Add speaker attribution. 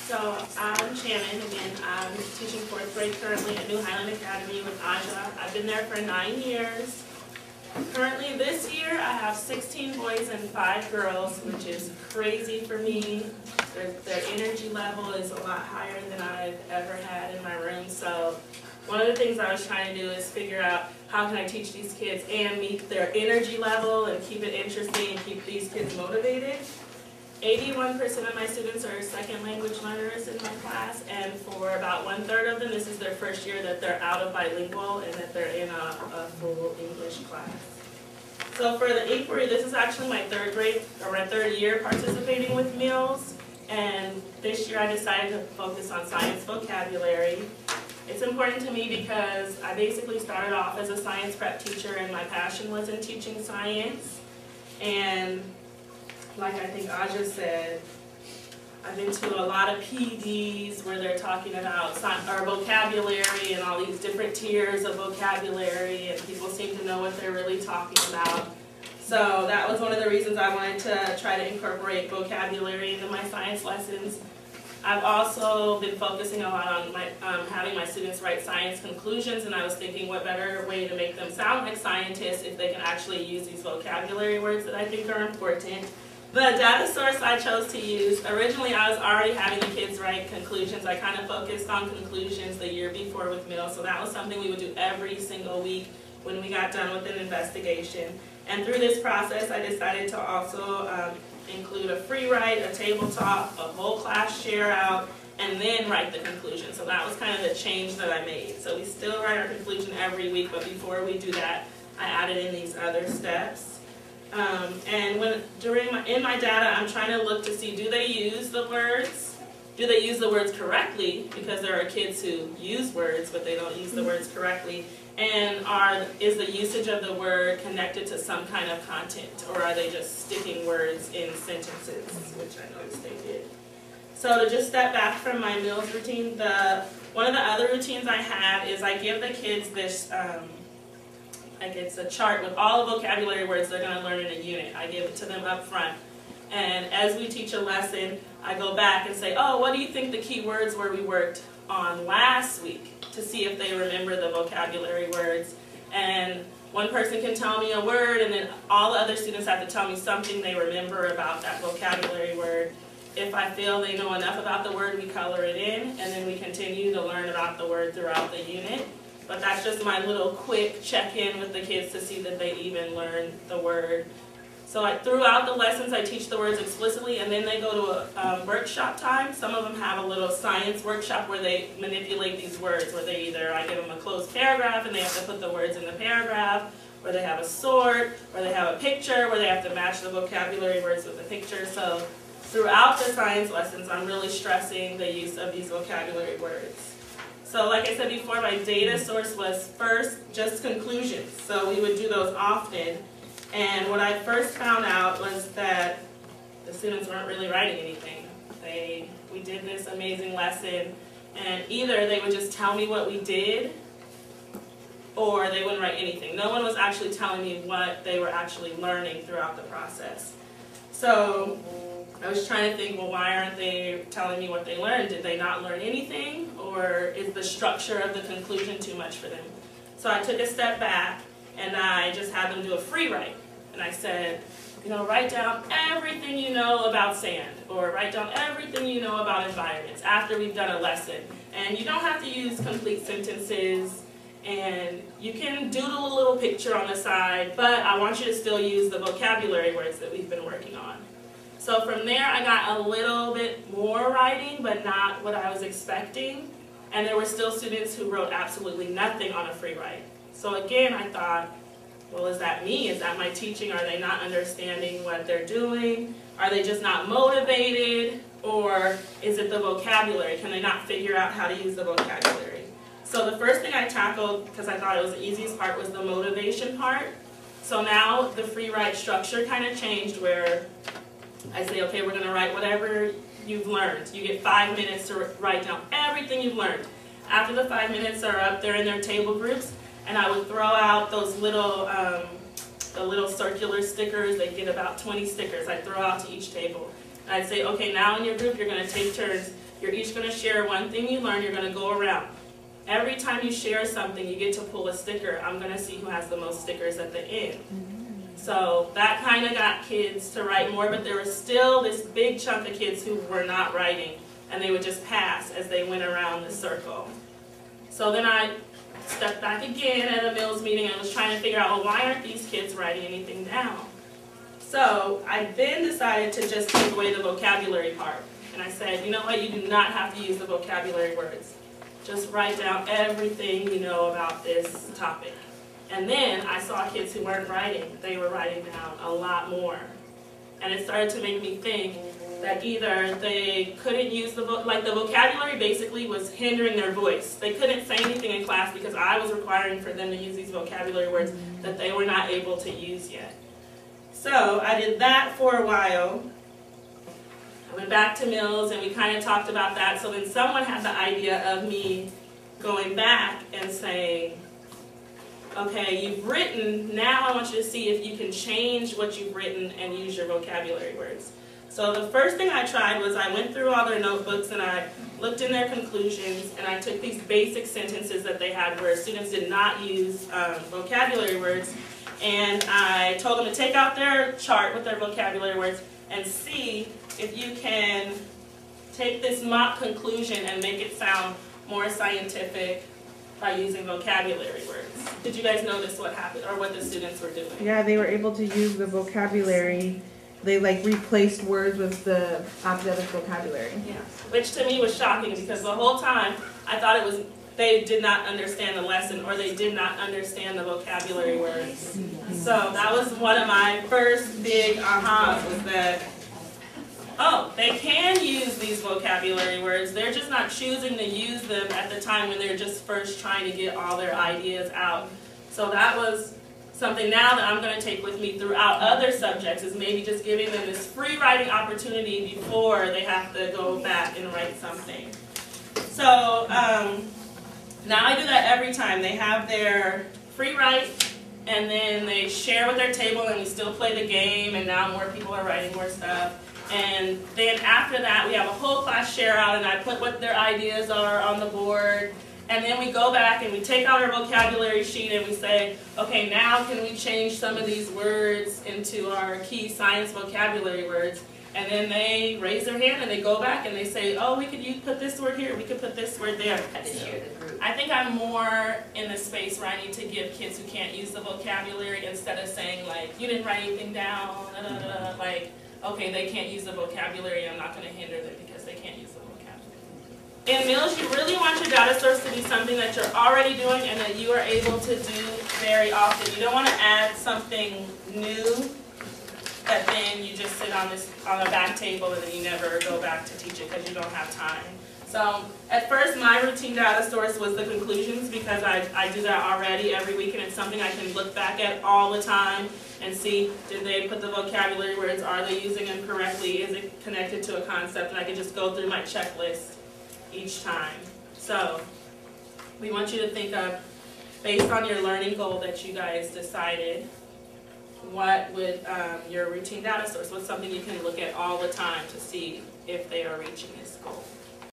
Speaker 1: So I'm Channon again. I'm teaching 4th grade currently at New Highland Academy with Aja. I've been there for 9 years. Currently this year I have 16 boys and 5 girls, which is crazy for me. Their energy level is a lot higher than I've ever had in my room. So one of the things I was trying to do is figure out how can I teach these kids and meet their energy level and keep it interesting and keep these kids motivated. 81% of my students are second language learners in my class, and for about 1/3 of them, this is their first year that they're out of bilingual and that they're in a full English class. So for the inquiry, this is actually my 3rd grade, or my 3rd year participating with meals, and this year I decided to focus on science vocabulary. It's important to me because I basically started off as a science prep teacher and my passion was in teaching science, and like I think Aja said, I've been to a lot of PDs where they're talking about vocabulary and all these different tiers of vocabulary, and people seem to know what they're really talking about. So that was one of the reasons I wanted to try to incorporate vocabulary into my science lessons. I've also been focusing a lot on having my students write science conclusions, and I was thinking what better way to make them sound like scientists if they can actually use these vocabulary words that I think are important. The data source I chose to use, originally I was already having the kids write conclusions. I kind of focused on conclusions the year before with Mill, so that was something we would do every single week when we got done with an investigation. And through this process, I decided to also include a free write, a tabletop, a whole class share out, and then write the conclusion. So that was kind of the change that I made. So we still write our conclusion every week, but before we do that, I added in these other steps. And in my data, I'm trying to look to see, do they use the words? Do they use the words correctly? Because there are kids who use words, but they don't use the words correctly. And is the usage of the word connected to some kind of content, or are they just sticking words in sentences, which I noticed they did. So to just step back from my meals routine, one of the other routines I have is I give the kids this, it's a chart with all the vocabulary words they're going to learn in a unit. I give it to them up front. And as we teach a lesson, I go back and say, oh, what do you think the key words were we worked on last week, to see if they remember the vocabulary words. And one person can tell me a word, and then all the other students have to tell me something they remember about that vocabulary word. If I feel they know enough about the word, we color it in, and then we continue to learn about the word throughout the unit. But that's just my little quick check-in with the kids to see that they even learn the word. So throughout the lessons, I teach the words explicitly, and then they go to a workshop time. Some of them have a little science workshop where they manipulate these words, where I give them a closed paragraph, and they have to put the words in the paragraph, where they have a sort, where they have a picture, where they have to match the vocabulary words with the picture. So throughout the science lessons, I'm really stressing the use of these vocabulary words. So like I said before, my data source was first just conclusions. So we would do those often. And what I first found out was that the students weren't really writing anything. We did this amazing lesson, and either they would just tell me what we did, or they wouldn't write anything. No one was actually telling me what they were actually learning throughout the process. So I was trying to think, well, why aren't they telling me what they learned? Did they not learn anything, or is the structure of the conclusion too much for them? So I took a step back, and I just had them do a free write. And I said, write down everything you know about sand, or write down everything you know about environments after we've done a lesson. And you don't have to use complete sentences, and you can doodle a little picture on the side, but I want you to still use the vocabulary words that we've been working on. So from there, I got a little bit more writing, but not what I was expecting. And there were still students who wrote absolutely nothing on a free write. So again, I thought, well, is that me? Is that my teaching? Are they not understanding what they're doing? Are they just not motivated? Or is it the vocabulary? Can they not figure out how to use the vocabulary? So the first thing I tackled, because I thought it was the easiest part, was the motivation part. So now the free write structure kind of changed, where I say, okay, we're going to write whatever you've learned. You get 5 minutes to write down everything you've learned. After the 5 minutes are up, they're in their table groups, and I would throw out those little, the little circular stickers. They get about 20 stickers. I throw out to each table. And I'd say, okay, now in your group, you're going to take turns You're each going to share one thing you learned. You're going to go around. Every time you share something, you get to pull a sticker. I'm going to see who has the most stickers at the end. So that kind of got kids to write more, but there was still this big chunk of kids who were not writing, and they would just pass as they went around the circle. So then I stepped back again at a Mills meeting and was trying to figure out, well, why aren't these kids writing anything down? So I then decided to just take away the vocabulary part. And I said, you know what, you do not have to use the vocabulary words. Just write down everything you know about this topic. And then I saw kids who weren't writing. They were writing down a lot more. And it started to make me think that either they couldn't use the vocabulary basically was hindering their voice. They couldn't say anything in class because I was requiring for them to use these vocabulary words that they were not able to use yet. So I did that for a while. I went back to Mills and we kind of talked about that. So then someone had the idea of me going back and saying, okay, you've written, now I want you to see if you can change what you've written and use your vocabulary words. So the first thing I tried was I went through all their notebooks and I looked in their conclusions and I took these basic sentences that they had where students did not use vocabulary words, and I told them to take out their chart with their vocabulary words and see if you can take this mock conclusion and make it sound more scientific by using vocabulary words. Did you guys notice what happened or what the students were doing?
Speaker 2: Yeah, they were able to use the vocabulary. They like replaced words with the opposite of vocabulary.
Speaker 1: Yeah, which to me was shocking because the whole time I thought it was they did not understand the lesson or they did not understand the vocabulary words. So that was one of my first big ahas, was that, oh, they can use these vocabulary words. They're just not choosing to use them at the time when they're just first trying to get all their ideas out. So that was something now that I'm going to take with me throughout other subjects, is maybe just giving them this free writing opportunity before they have to go back and write something. So now I do that every time. They have their free write, and then they share with their table, and we still play the game, and now more people are writing more stuff. And then after that, we have a whole class share out, and I put what their ideas are on the board. And then we go back and we take out our vocabulary sheet and we say, okay, now can we change some of these words into our key science vocabulary words? And then they raise their hand and they go back and they say, oh, we could put this word here, we could put this word there. I think I'm more in the space where I need to give kids who can't use the vocabulary, instead of saying like, you didn't write anything down, like, okay, they can't use the vocabulary, I'm not going to hinder them because they can't use the vocabulary. In Mills, you really want your data source to be something that you're already doing and that you are able to do very often. You don't want to add something new that then you just sit on a back table and then you never go back to teach it because you don't have time. So at first, my routine data source was the conclusions, because I do that already every week, and it's something I can look back at all the time and see, did they put the vocabulary words, are they using them correctly, is it connected to a concept, and I can just go through my checklist each time. So we want you to think of, based on your learning goal that you guys decided, what would your routine data source, what's something you can look at all the time to see if they are reaching this goal.